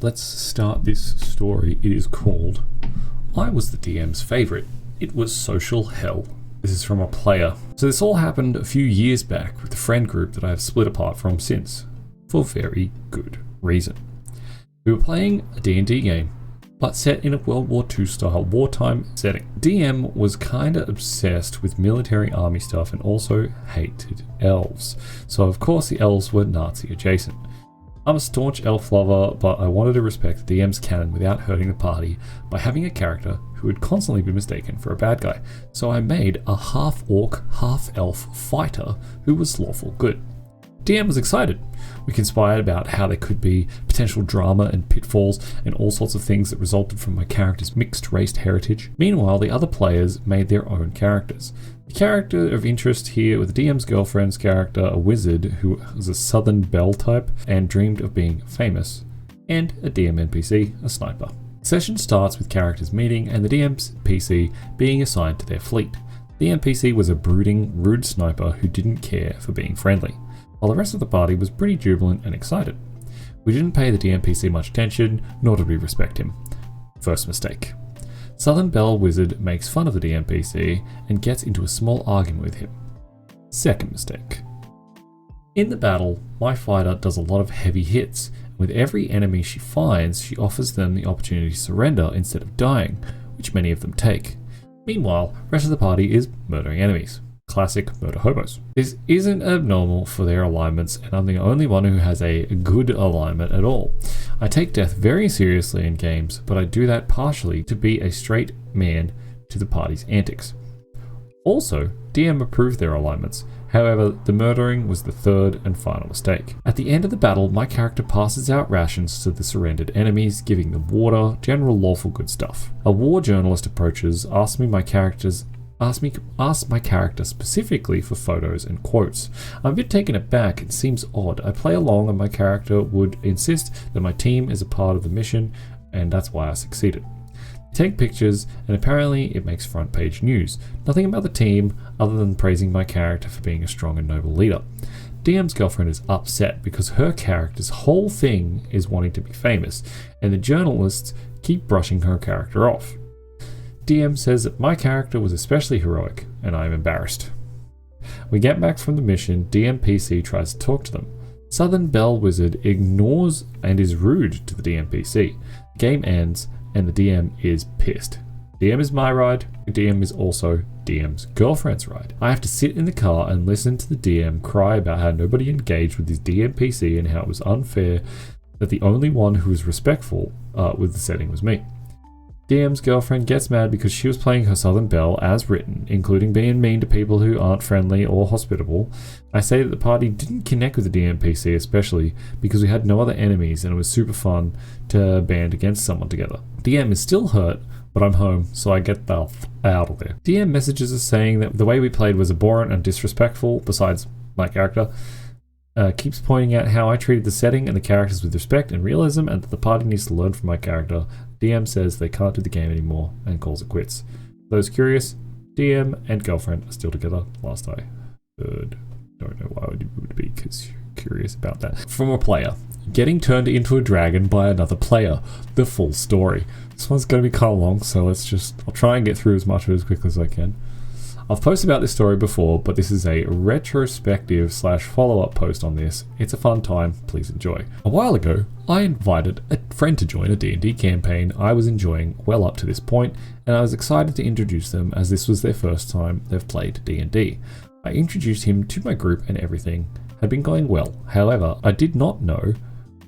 Let's start this story. It is called I Was the DM's Favourite. It was social hell. This is from a player. So this all happened a few years back with a friend group that I have split apart from since, for very good reason. We were playing a D&D game, but set in a World War II style wartime setting. DM was kinda obsessed with military army stuff and also hated elves. So of course the elves were Nazi adjacent. I'm a staunch elf lover, but I wanted to respect the DM's canon without hurting the party by having a character who had constantly been mistaken for a bad guy. So I made a half-orc, half-elf fighter who was lawful good. DM was excited. We conspired about how there could be potential drama and pitfalls and all sorts of things that resulted from my character's mixed-race heritage. Meanwhile, the other players made their own characters. The character of interest here with the DM's girlfriend's character, a wizard who was a Southern Belle type and dreamed of being famous, and a DM NPC, a sniper. The session starts with characters meeting and the DM's PC being assigned to their fleet. The NPC was a brooding, rude sniper who didn't care for being friendly, while the rest of the party was pretty jubilant and excited. We didn't pay the DMPC much attention, nor did we respect him. First mistake. Southern Belle Wizard makes fun of the DMPC and gets into a small argument with him. Second mistake. In the battle, my fighter does a lot of heavy hits. With every enemy she finds, she offers them the opportunity to surrender instead of dying, which many of them take. Meanwhile, the rest of the party is murdering enemies. Classic murder hobos. This isn't abnormal for their alignments, and I'm the only one who has a good alignment at all. I take death very seriously in games, but I do that partially to be a straight man to the party's antics. Also, DM approved their alignments. However, the murdering was the third and final mistake. At the end of the battle, my character passes out rations to the surrendered enemies, giving them water, general lawful good stuff. A war journalist approaches, asks my character specifically for photos and quotes. I'm a bit taken aback. It seems odd. I play along and my character would insist that my team is a part of the mission, and that's why I succeeded. They take pictures and apparently it makes front page news. Nothing about the team other than praising my character for being a strong and noble leader. DM's girlfriend is upset because her character's whole thing is wanting to be famous, and the journalists keep brushing her character off. DM says that my character was especially heroic, and I am embarrassed. We get back from the mission. DMPC tries to talk to them. Southern Belle Wizard ignores and is rude to the DMPC. The game ends, and the DM is pissed. DM is my ride. DM is also DM's girlfriend's ride. I have to sit in the car and listen to the DM cry about how nobody engaged with his DMPC and how it was unfair that the only one who was respectful with the setting was me. DM's girlfriend gets mad because she was playing her Southern Belle as written, including being mean to people who aren't friendly or hospitable. I say that the party didn't connect with the DMPC, especially because we had no other enemies and it was super fun to band against someone together. DM is still hurt, but I'm home, so I get the out of there. DM messages us saying that the way we played was abhorrent and disrespectful, besides my character. Keeps pointing out how I treated the setting and the characters with respect and realism, and that the party needs to learn from my character. DM says they can't do the game anymore and calls it quits. Those curious, DM and girlfriend are still together, last I heard. Don't know why you would be curious about that. From a player, getting turned into a dragon by another player. The full story. This one's going to be kind of long, so I'll try and get through as much of it as quickly as I can. I've posted about this story before, but this is a retrospective / follow-up post on this. It's a fun time, please enjoy. A while ago, I invited a friend to join a D&D campaign I was enjoying well up to this point, and I was excited to introduce them as this was their first time they've played D&D. I introduced him to my group and everything had been going well. However, I did not know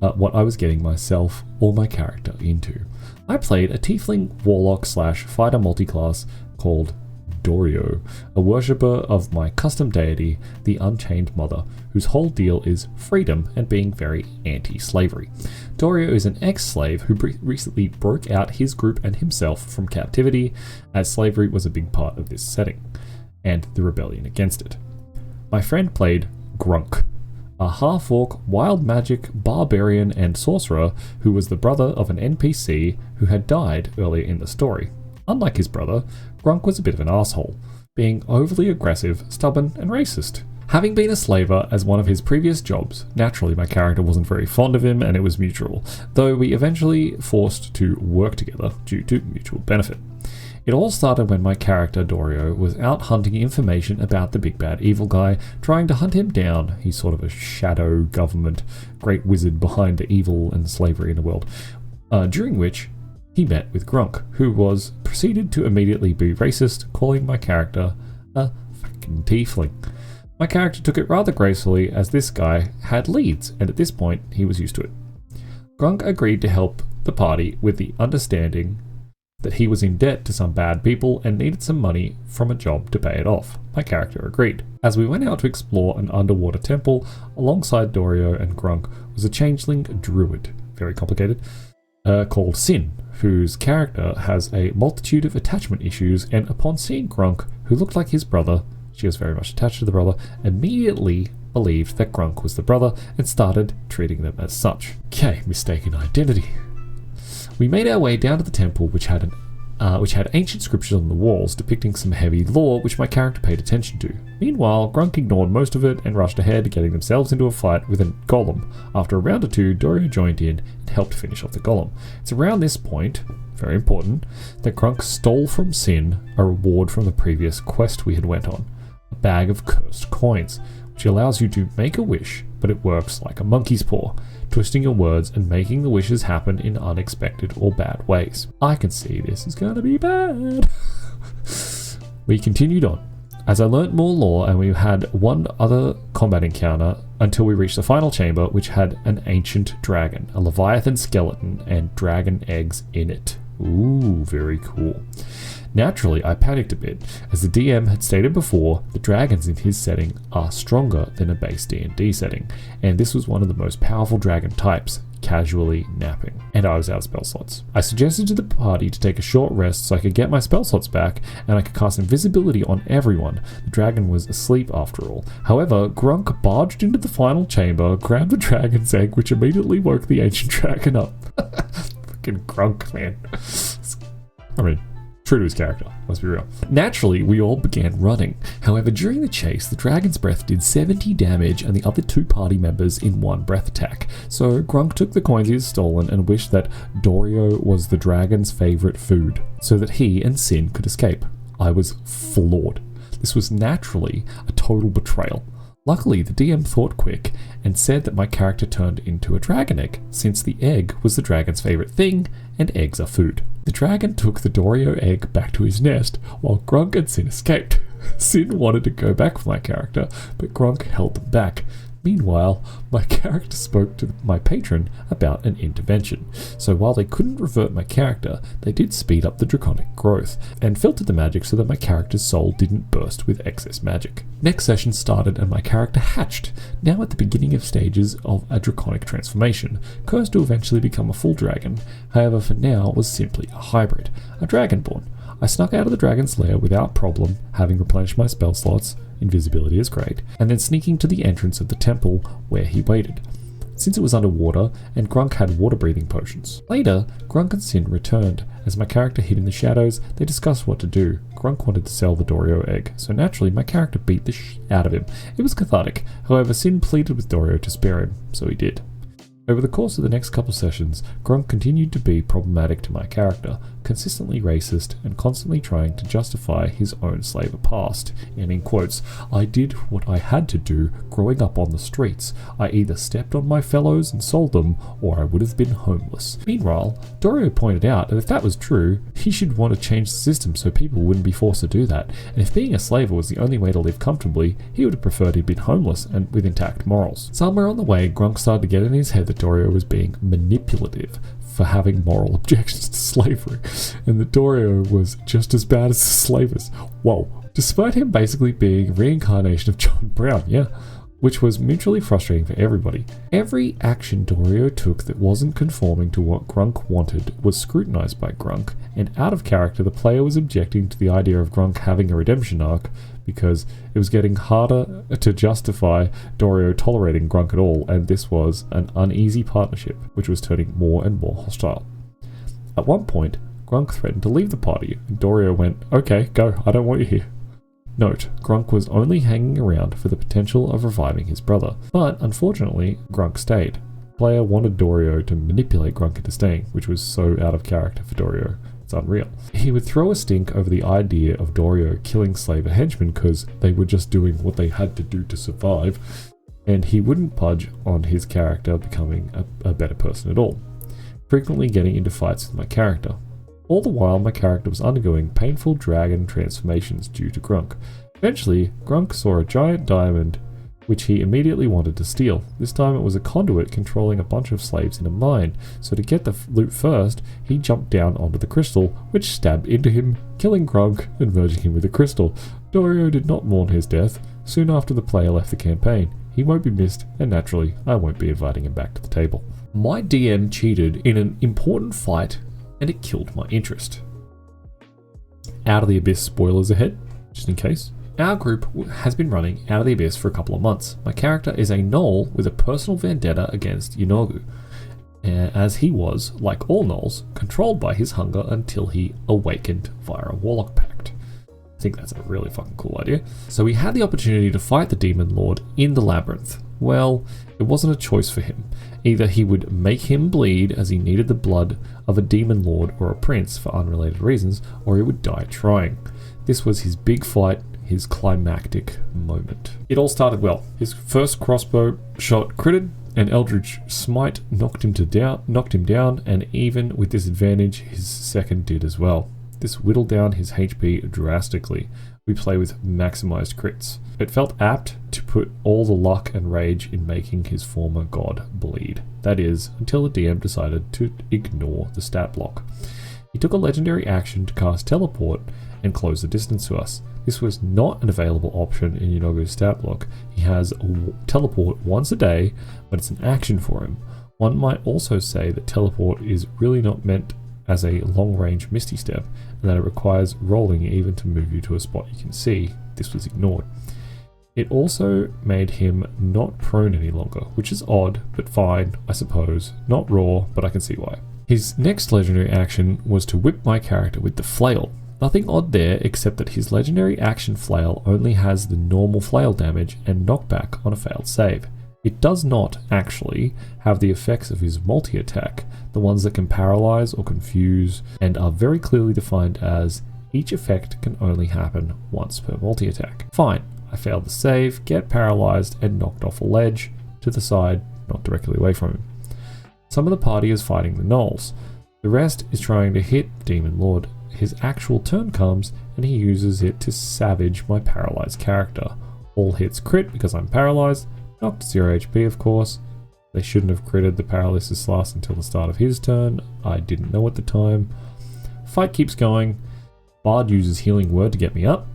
what I was getting myself or my character into. I played a tiefling warlock / fighter multiclass called Dorio, a worshipper of my custom deity, the Unchained Mother, whose whole deal is freedom and being very anti-slavery. Dorio is an ex-slave who recently broke out his group and himself from captivity, as slavery was a big part of this setting, and the rebellion against it. My friend played Grunk, a half-orc, wild magic, barbarian and sorcerer who was the brother of an NPC who had died earlier in the story. Unlike his brother, Grunk was a bit of an asshole, being overly aggressive, stubborn and racist. Having been a slaver as one of his previous jobs, naturally my character wasn't very fond of him and it was mutual, though we eventually forced to work together due to mutual benefit. It all started when my character, Dorio, was out hunting information about the big bad evil guy, trying to hunt him down. He's sort of a shadow government, great wizard behind the evil and slavery in the world, during which he met with Grunk, who proceeded to immediately be racist, calling my character a fucking tiefling. My character took it rather gracefully as this guy had leads, and at this point he was used to it. Grunk agreed to help the party with the understanding that he was in debt to some bad people and needed some money from a job to pay it off. My character agreed. As we went out to explore an underwater temple, alongside Dorio and Grunk was a changeling druid, very complicated, called Sin, whose character has a multitude of attachment issues, and upon seeing Grunk, who looked like his brother, she was very much attached to the brother, immediately believed that Grunk was the brother and started treating them as such. Okay, mistaken identity. We made our way down to the temple, which had ancient inscriptions on the walls depicting some heavy lore which my character paid attention to. Meanwhile, Grunk ignored most of it and rushed ahead, getting themselves into a fight with a golem. After a round or two, Dorio joined in and helped finish off the golem. It's around this point, very important, that Grunk stole from Sin a reward from the previous quest we had went on. A bag of cursed coins, which allows you to make a wish, but it works like a monkey's paw, twisting your words and making the wishes happen in unexpected or bad ways. I can see this is going to be bad. We continued on, as I learnt more lore, and we had one other combat encounter until we reached the final chamber, which had an ancient dragon, a leviathan skeleton, and dragon eggs in it. Ooh, very cool. Naturally, I panicked a bit, as the DM had stated before, the dragons in his setting are stronger than a base D&D setting, and this was one of the most powerful dragon types, casually napping, and I was out of spell slots. I suggested to the party to take a short rest so I could get my spell slots back, and I could cast invisibility on everyone. The dragon was asleep after all. However, Grunk barged into the final chamber, grabbed the dragon's egg, which immediately woke the ancient dragon up. Fucking Grunk, man. I mean, true to his character, let's be real. Naturally, we all began running. However, during the chase, the dragon's breath did 70 damage and the other two party members in one breath attack. So Grunk took the coins he had stolen and wished that Dorio was the dragon's favorite food, so that he and Sin could escape. I was floored. This was naturally a total betrayal. Luckily, the DM thought quick and said that my character turned into a dragon egg, since the egg was the dragon's favorite thing, and eggs are food. The dragon took the Dorio egg back to his nest, while Grunk and Sin escaped. Sin wanted to go back for my character, but Grunk held them back. Meanwhile, my character spoke to my patron about an intervention, so while they couldn't revert my character, they did speed up the draconic growth, and filtered the magic so that my character's soul didn't burst with excess magic. Next session started and my character hatched, now at the beginning of stages of a draconic transformation, cursed to eventually become a full dragon. However, for now was simply a hybrid, a dragonborn. I snuck out of the dragon's lair without problem, having replenished my spell slots, invisibility is great, and then sneaking to the entrance of the temple where he waited, since it was underwater and Grunk had water breathing potions. Later, Grunk and Sin returned. As my character hid in the shadows, they discussed what to do. Grunk wanted to sell the Dorio egg, so naturally my character beat the shit out of him. It was cathartic. However, Sin pleaded with Dorio to spare him, so he did. Over the course of the next couple sessions, Grunk continued to be problematic to my character, consistently racist and constantly trying to justify his own slaver past, and in quotes, "I did what I had to do growing up on the streets. I either stepped on my fellows and sold them, or I would have been homeless." Meanwhile, Dorio pointed out that if that was true, he should want to change the system so people wouldn't be forced to do that, and if being a slaver was the only way to live comfortably, he would have preferred he'd been homeless and with intact morals. Somewhere on the way, Grunk started to get in his head that Dorio was being manipulative for having moral objections to slavery, and that Dorio was just as bad as the slavers. Whoa. Despite him basically being a reincarnation of John Brown, yeah, which was mutually frustrating for everybody. Every action Dorio took that wasn't conforming to what Grunk wanted was scrutinized by Grunk, and out of character the player was objecting to the idea of Grunk having a redemption arc because it was getting harder to justify Dorio tolerating Grunk at all, and this was an uneasy partnership which was turning more and more hostile. At one point, Grunk threatened to leave the party, and Dorio went, "Okay, go, I don't want you here." Note, Grunk was only hanging around for the potential of reviving his brother, but unfortunately, Grunk stayed. Player wanted Dorio to manipulate Grunk into staying, which was so out of character for Dorio. It's unreal. He would throw a stink over the idea of Dorio killing slaver henchmen because they were just doing what they had to do to survive, and he wouldn't budge on his character becoming a better person at all, frequently getting into fights with my character. All the while, my character was undergoing painful dragon transformations due to Grunk. Eventually, Grunk saw a giant diamond which he immediately wanted to steal. This time it was a conduit controlling a bunch of slaves in a mine, so to get the loot first, he jumped down onto the crystal, which stabbed into him, killing Grunk and merging him with the crystal. Dorio did not mourn his death. Soon after the player left the campaign. He won't be missed, and naturally, I won't be inviting him back to the table. My DM cheated in an important fight, and it killed my interest. Out of the Abyss spoilers ahead, just in case. Our group has been running Out of the Abyss for a couple of months. My character is a gnoll with a personal vendetta against Yunogu, as he was, like all gnolls, controlled by his hunger until he awakened via a warlock pact. I think that's a really fucking cool idea. So we had the opportunity to fight the Demon Lord in the Labyrinth. Well, it wasn't a choice for him. Either he would make him bleed as he needed the blood of a Demon Lord or a prince for unrelated reasons, or he would die trying. This was his big fight, his climactic moment. It all started well. His first crossbow shot critted, and Eldritch Smite knocked him down, and even with disadvantage, his second did as well. This whittled down his HP drastically. We play with maximized crits. It felt apt to put all the luck and rage in making his former god bleed. That is, until the DM decided to ignore the stat block. He took a legendary action to cast Teleport and close the distance to us. This was not an available option in Yunogu's stat block. He has Teleport once a day, but it's an action for him. One might also say that Teleport is really not meant as a long-range Misty Step, and that it requires rolling even to move you to a spot you can see. This was ignored. It also made him not prone any longer, which is odd, but fine, I suppose. Not raw, but I can see why. His next legendary action was to whip my character with the flail. Nothing odd there, except that his legendary action flail only has the normal flail damage and knockback on a failed save. It does not, actually, have the effects of his multi-attack, the ones that can paralyze or confuse, and are very clearly defined as each effect can only happen once per multi-attack. Fine, I failed the save, get paralyzed, and knocked off a ledge, to the side, not directly away from him. Some of the party is fighting the gnolls. The rest is trying to hit the Demon Lord. His actual turn comes, and he uses it to savage my paralyzed character. All hits crit because I'm paralyzed, knocked to 0 HP of course. They shouldn't have critted the paralysis last until the start of his turn. I didn't know at the time. Fight keeps going. Bard uses Healing Word to get me up.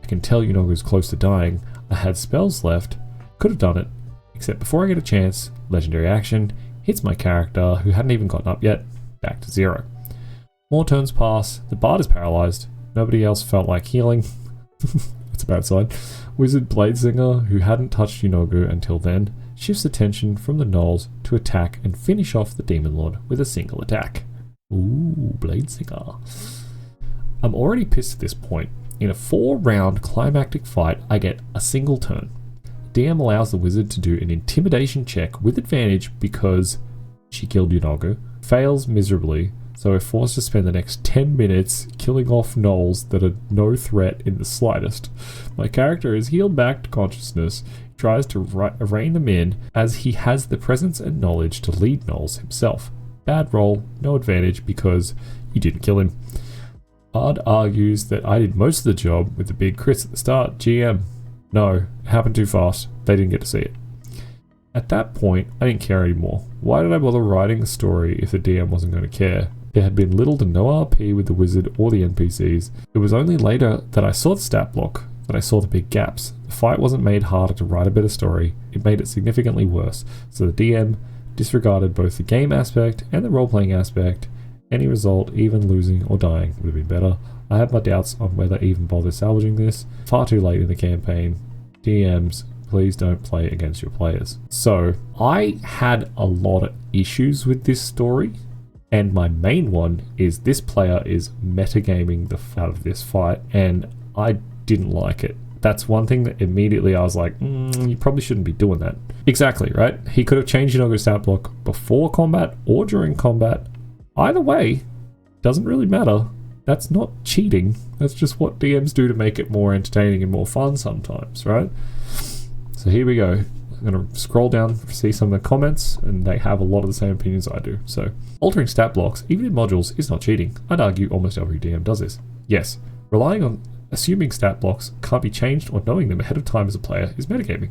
I can tell Yunogu's close to dying. I had spells left. Could have done it. Except before I get a chance, legendary action hits my character, who hadn't even gotten up yet, back to 0. More turns pass. The Bard is paralyzed. Nobody else felt like healing. That's a bad sign. Wizard Bladesinger, who hadn't touched Yunogu until then, shifts attention from the gnolls to attack and finish off the Demon Lord with a single attack. Ooh, Bladesinger. I'm already pissed at this point. In a 4-round climactic fight, I get a single turn. DM allows the wizard to do an intimidation check with advantage because she killed Yunogu. Fails miserably, so we're forced to spend the next 10 minutes killing off gnolls that are no threat in the slightest. My character is healed back to consciousness, tries to rein them in, as he has the presence and knowledge to lead gnolls himself. Bad roll, no advantage because you didn't kill him. Bard argues that I did most of the job with the big crits at the start. GM. No, it happened too fast. They didn't get to see it. At that point, I didn't care anymore. Why did I bother writing the story if the DM wasn't going to care? There had been little to no RP with the wizard or the NPCs. It was only later that I saw the stat block that I saw the big gaps. The fight wasn't made harder to write a better story, it made it significantly worse. So the DM disregarded both the game aspect and the role-playing aspect. Any result, even losing or dying, would have been better. I had my doubts on whether even bother salvaging this. Far too late in the campaign. DMs, please don't play against your players. So, I had a lot of issues with this story, and my main one is this player is metagaming the out of this fight, and I didn't like it. That's one thing that immediately I was like, you probably shouldn't be doing that. Exactly, right? He could have changed Inogo's stat block before combat or during combat. Either way, doesn't really matter. That's not cheating. That's just what DMs do to make it more entertaining and more fun sometimes, right? So here we go. I'm going to scroll down to see some of the comments, and they have a lot of the same opinions I do. So, altering stat blocks, even in modules, is not cheating. I'd argue almost every DM does this. Yes, relying on assuming stat blocks can't be changed or knowing them ahead of time as a player is metagaming.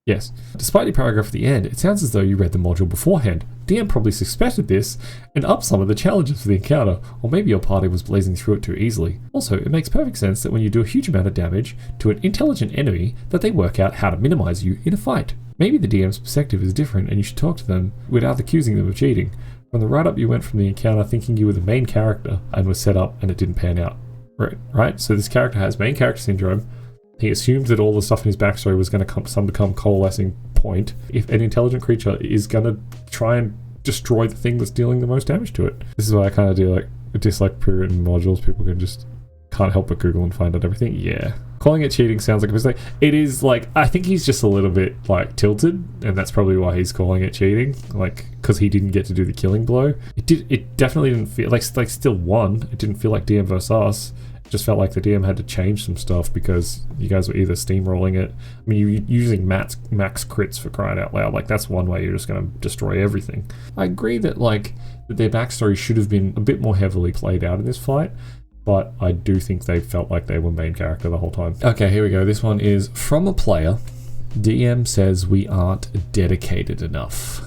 Yes. Despite the paragraph at the end, it sounds as though you read the module beforehand. DM probably suspected this and upped some of the challenges for the encounter, or maybe your party was blazing through it too easily. Also, it makes perfect sense that when you do a huge amount of damage to an intelligent enemy, that they work out how to minimize you in a fight. Maybe the DM's perspective is different and you should talk to them without accusing them of cheating. From the write-up, you went from the encounter thinking you were the main character and was set up and it didn't pan out. Right? So this character has main character syndrome. He assumed that all the stuff in his backstory was going to become coalescing point. If an intelligent creature is going to try and destroy the thing that's dealing the most damage to it. This is why I kind of do like dislike pre-written modules. People can't help but Google and find out everything. Yeah. Calling it cheating sounds like a mistake. It is like, I think he's just a little bit like tilted, and that's probably why he's calling it cheating. Like, because he didn't get to do the killing blow. It definitely didn't feel like still won. It didn't feel like DM versus us. Just felt like the DM had to change some stuff because you guys were either steamrolling it. I mean, you're using max crits for crying out loud. Like, that's one way you're just going to destroy everything. I agree that their backstory should have been a bit more heavily played out in this fight, but I do think they felt like they were main character the whole time. Okay, here we go. This one is from a player. DM says we aren't dedicated enough.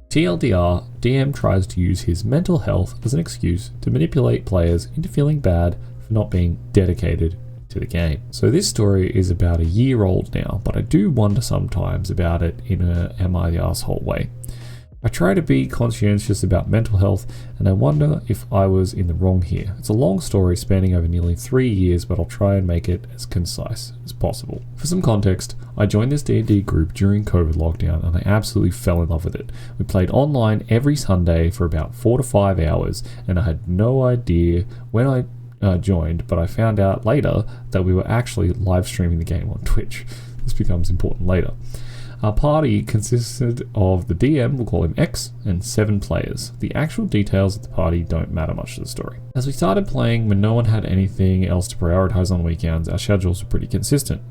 TLDR, DM tries to use his mental health as an excuse to manipulate players into feeling bad not being dedicated to the game. So this story is about a year old now, but I do wonder sometimes about it in a am I the asshole way. I try to be conscientious about mental health, and I wonder if I was in the wrong here. It's a long story spanning over nearly 3 years, but I'll try and make it as concise as possible. For some context, I joined this D&D group during COVID lockdown, and I absolutely fell in love with it. We played online every Sunday for about 4 to 5 hours, and I had no idea when I joined, but I found out later that we were actually live streaming the game on Twitch. This becomes important later. Our party consisted of the DM, we'll call him X, and 7 players. The actual details of the party don't matter much to the story. As we started playing, when no one had anything else to prioritize on weekends, our schedules were pretty consistent.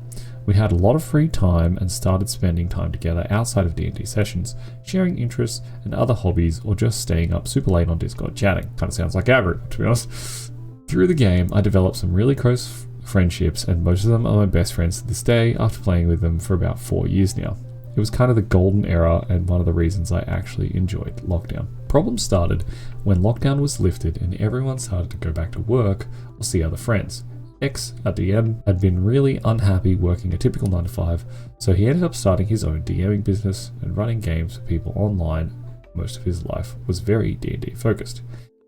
We had a lot of free time and started spending time together outside of D&D sessions, sharing interests and other hobbies, or just staying up super late on Discord chatting. Kind of sounds like Avery, to be honest. Through the game, I developed some really close friendships, and most of them are my best friends to this day after playing with them for about 4 years now. It was kind of the golden era and one of the reasons I actually enjoyed lockdown. Problems started when lockdown was lifted and everyone started to go back to work or see other friends. X, our DM, had been really unhappy working a typical 9 to 5, so he ended up starting his own DMing business and running games for people online. Most of his life was very D&D focused.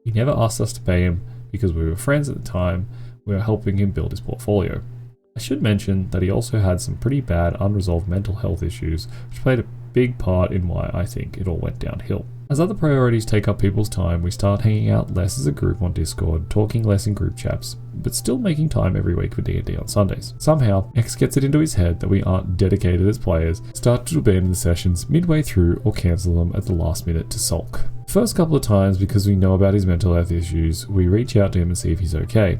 He never asked us to pay him, because we were friends at the time. We were helping him build his portfolio. I should mention that he also had some pretty bad unresolved mental health issues, which played a big part in why I think it all went downhill. As other priorities take up people's time, we start hanging out less as a group on Discord, talking less in group chats, but still making time every week for D&D on Sundays. Somehow, X gets it into his head that we aren't dedicated as players, start to abandon the sessions midway through or cancel them at the last minute to sulk. First couple of times, because we know about his mental health issues, we reach out to him and see if he's okay.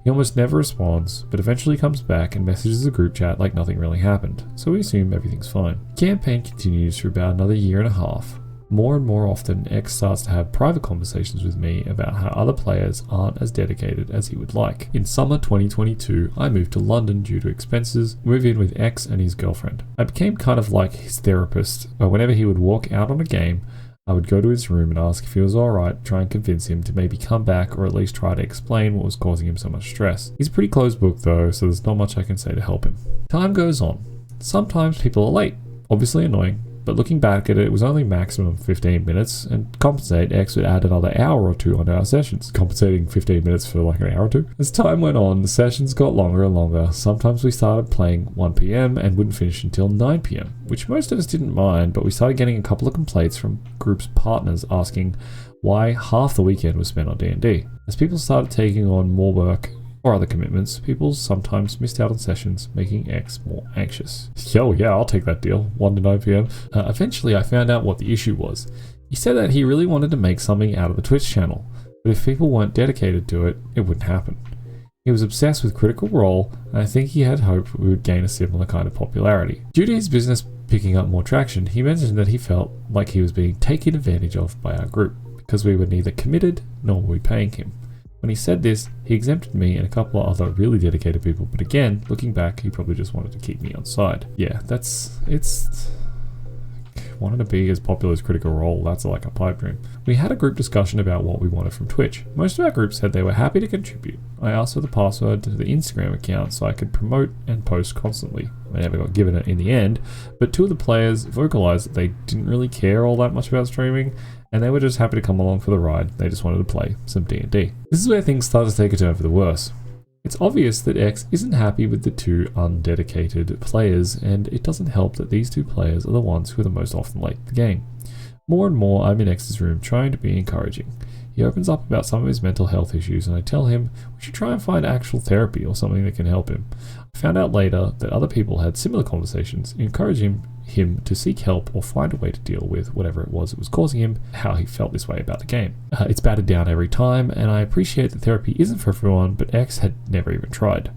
He almost never responds, but eventually comes back and messages the group chat like nothing really happened, so we assume everything's fine. The campaign continues for about another year and a half. More and more often, X starts to have private conversations with me about how other players aren't as dedicated as he would like. In summer 2022, I moved to London due to expenses, moved in with X and his girlfriend. I became kind of like his therapist, but whenever he would walk out on a game, I would go to his room and ask if he was alright, try and convince him to maybe come back or at least try to explain what was causing him so much stress. He's a pretty closed book though, so there's not much I can say to help him. Time goes on. Sometimes people are late, obviously annoying, but looking back at it, it was only maximum 15 minutes, and compensate, X would add another hour or two onto our sessions, compensating 15 minutes for like an hour or two. As time went on, the sessions got longer and longer. Sometimes we started playing 1 PM and wouldn't finish until 9 PM, which most of us didn't mind, but we started getting a couple of complaints from group's partners asking why half the weekend was spent on D&D. As people started taking on more work or other commitments, people sometimes missed out on sessions, making X more anxious. Yo, yeah, I'll take that deal. 1 to 9 p.m. Eventually, I found out what the issue was. He said that he really wanted to make something out of the Twitch channel, but if people weren't dedicated to it, it wouldn't happen. He was obsessed with Critical Role, and I think he had hoped we would gain a similar kind of popularity. Due to his business picking up more traction, he mentioned that he felt like he was being taken advantage of by our group, because we were neither committed nor were we paying him. When he said this, he exempted me and a couple of other really dedicated people, but again, looking back, he probably just wanted to keep me on side. Yeah, it's wanting to be as popular as Critical Role, that's like a pipe dream. We had a group discussion about what we wanted from Twitch. Most of our group said they were happy to contribute. I asked for the password to the Instagram account so I could promote and post constantly. I never got given it in the end, but 2 of the players vocalized that they didn't really care all that much about streaming, and they were just happy to come along for the ride. They just wanted to play some D&D. This is where things start to take a turn for the worse. It's obvious that X isn't happy with the 2 undedicated players, and it doesn't help that these 2 players are the ones who are the most often late to the game. More and more, I'm in X's room trying to be encouraging. He opens up about some of his mental health issues, and I tell him we should try and find actual therapy or something that can help him. I found out later that other people had similar conversations, encouraging him to seek help or find a way to deal with whatever it was that was causing him, how he felt this way about the game. It's battered down every time, and I appreciate that therapy isn't for everyone, but X had never even tried.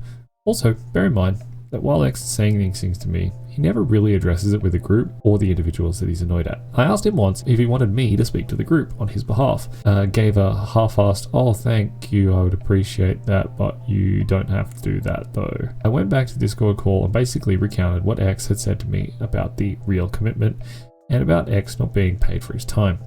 Also, bear in mind that while X is saying these things to me, he never really addresses it with the group or the individuals that he's annoyed at. I asked him once if he wanted me to speak to the group on his behalf. Gave a half-assed, "Oh, thank you, I would appreciate that, but you don't have to do that though." I went back to the Discord call and basically recounted what X had said to me about the real commitment and about X not being paid for his time.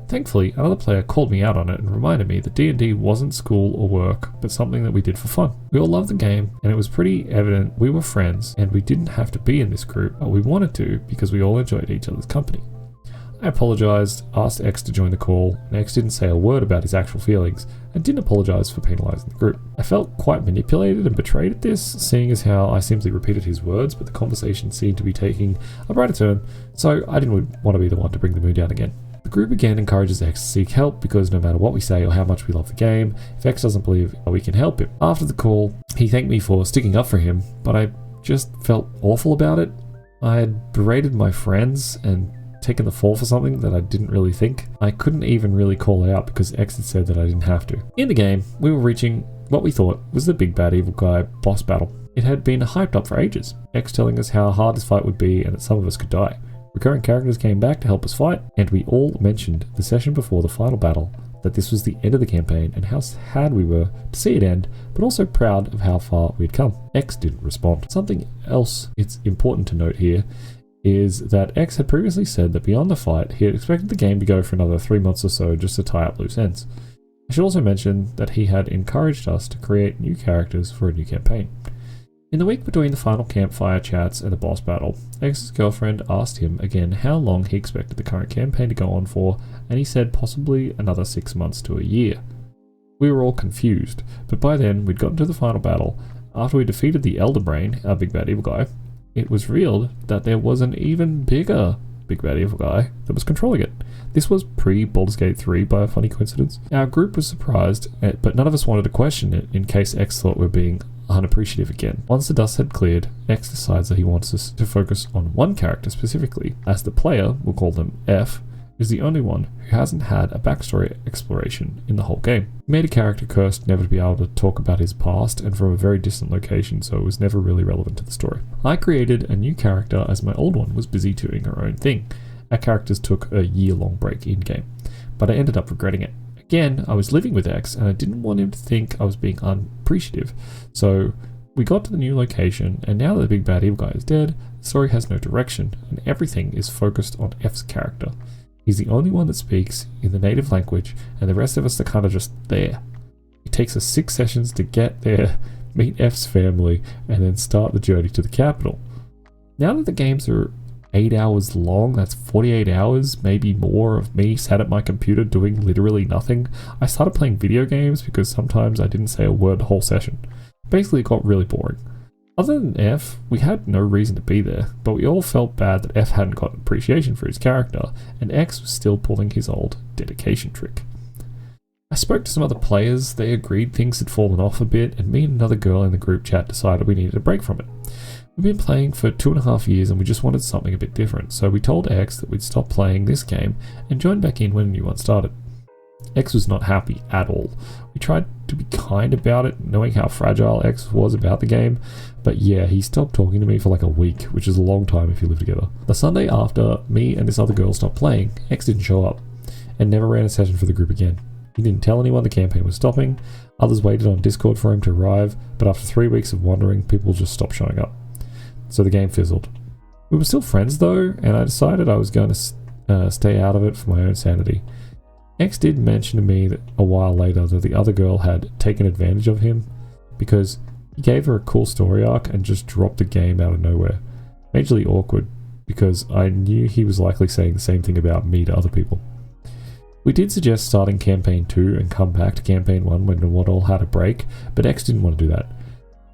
Thankfully, another player called me out on it and reminded me that D&D wasn't school or work, but something that we did for fun. We all loved the game, and it was pretty evident we were friends, and we didn't have to be in this group, but we wanted to because we all enjoyed each other's company. I apologized, asked X to join the call, and X didn't say a word about his actual feelings, and didn't apologize for penalizing the group. I felt quite manipulated and betrayed at this, seeing as how I simply repeated his words, but the conversation seemed to be taking a brighter turn, so I didn't want to be the one to bring the mood down again. The group again encourages X to seek help because no matter what we say or how much we love the game, if X doesn't believe we can help him. After the call, he thanked me for sticking up for him, but I just felt awful about it. I had berated my friends and taken the fall for something that I didn't really think. I couldn't even really call out because X had said that I didn't have to. In the game, we were reaching what we thought was the big bad evil guy boss battle. It had been hyped up for ages, X telling us how hard this fight would be and that some of us could die. Recurring characters came back to help us fight, and we all mentioned the session before the final battle that this was the end of the campaign and how sad we were to see it end, but also proud of how far we'd come. X didn't respond. Something else it's important to note here is that X had previously said that beyond the fight, he had expected the game to go for another 3 months or so just to tie up loose ends. I should also mention that he had encouraged us to create new characters for a new campaign. In the week between the final campfire chats and the boss battle, X's girlfriend asked him again how long he expected the current campaign to go on for, and he said possibly another 6 months to a year. We were all confused, but by then we'd gotten to the final battle. After we defeated the Elder Brain, our big bad evil guy, it was revealed that there was an even bigger big bad evil guy that was controlling it. This was pre-Baldur's Gate 3 by a funny coincidence. Our group was surprised, but none of us wanted to question it in case X thought we're being unappreciative again. Once the dust had cleared, X decides that he wants us to focus on one character specifically, as the player, we'll call them F, is the only one who hasn't had a backstory exploration in the whole game. He made a character cursed never to be able to talk about his past and from a very distant location, so it was never really relevant to the story. I created a new character as my old one was busy doing her own thing. Our characters took a year-long break in-game, but I ended up regretting it. Again, I was living with X and I didn't want him to think I was being unappreciative, so we got to the new location, and now that the big bad evil guy is dead, the story has no direction and everything is focused on F's character. He's the only one that speaks in the native language, and the rest of us are kind of just there. It takes us 6 sessions to get there, meet F's family, and then start the journey to the capital. Now that the games are 8 hours long, that's 48 hours, maybe more, of me sat at my computer doing literally nothing. I started playing video games because sometimes I didn't say a word the whole session. Basically, it got really boring. Other than F, we had no reason to be there, but we all felt bad that F hadn't got appreciation for his character, and X was still pulling his old dedication trick. I spoke to some other players, they agreed things had fallen off a bit, and me and another girl in the group chat decided we needed a break from it. We've been playing for 2.5 years and we just wanted something a bit different, so we told X that we'd stop playing this game and join back in when a new one started. X was not happy at all. We tried to be kind about it, knowing how fragile X was about the game, but yeah, he stopped talking to me for like a week, which is a long time if you live together. The Sunday after me and this other girl stopped playing, X didn't show up, and never ran a session for the group again. He didn't tell anyone the campaign was stopping, others waited on Discord for him to arrive, but after 3 weeks of wandering, people just stopped showing up. So the game fizzled. We were still friends though, and I decided I was going to stay out of it for my own sanity. X did mention to me that a while later that the other girl had taken advantage of him because he gave her a cool story arc and just dropped the game out of nowhere. Majorly awkward because I knew he was likely saying the same thing about me to other people. We did suggest starting campaign 2 and come back to campaign 1 when what all had a break, but X didn't want to do that.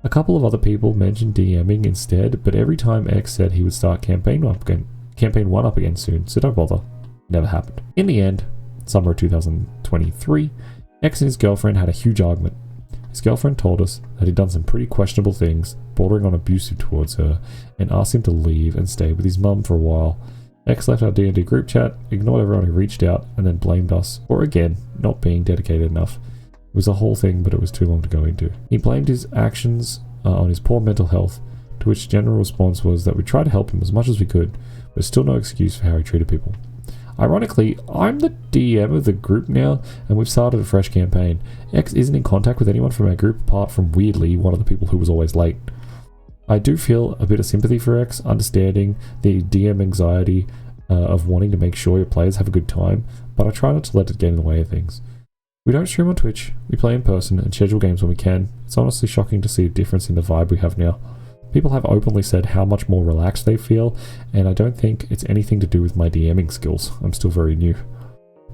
A couple of other people mentioned DMing instead, but every time X said he would start campaign 1 up again soon, so don't bother. Never happened. In the end, summer of 2023, X and his girlfriend had a huge argument. His girlfriend told us that he'd done some pretty questionable things, bordering on abusive towards her, and asked him to leave and stay with his mum for a while. X left our D&D group chat, ignored everyone who reached out, and then blamed us for, again, not being dedicated enough. It was a whole thing, but it was too long to go into. He blamed his actions on his poor mental health, to which the general response was that we tried to help him as much as we could, but still no excuse for how he treated people. Ironically, I'm the DM of the group now, and we've started a fresh campaign. X isn't in contact with anyone from our group apart from, weirdly, one of the people who was always late. I do feel a bit of sympathy for X, understanding the DM anxiety of wanting to make sure your players have a good time, but I try not to let it get in the way of things. We don't stream on Twitch, we play in person and schedule games when we can. It's honestly shocking to see a difference in the vibe we have now. People have openly said how much more relaxed they feel, and I don't think it's anything to do with my DMing skills. I'm still very new.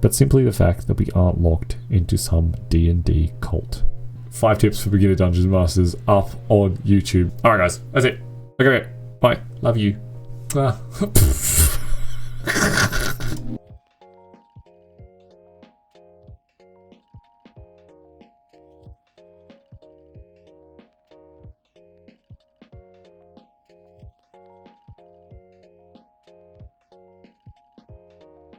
But simply the fact that we aren't locked into some D&D cult. 5 tips for beginner Dungeon Masters up on YouTube. Alright guys, that's it. Okay, bye. Love you.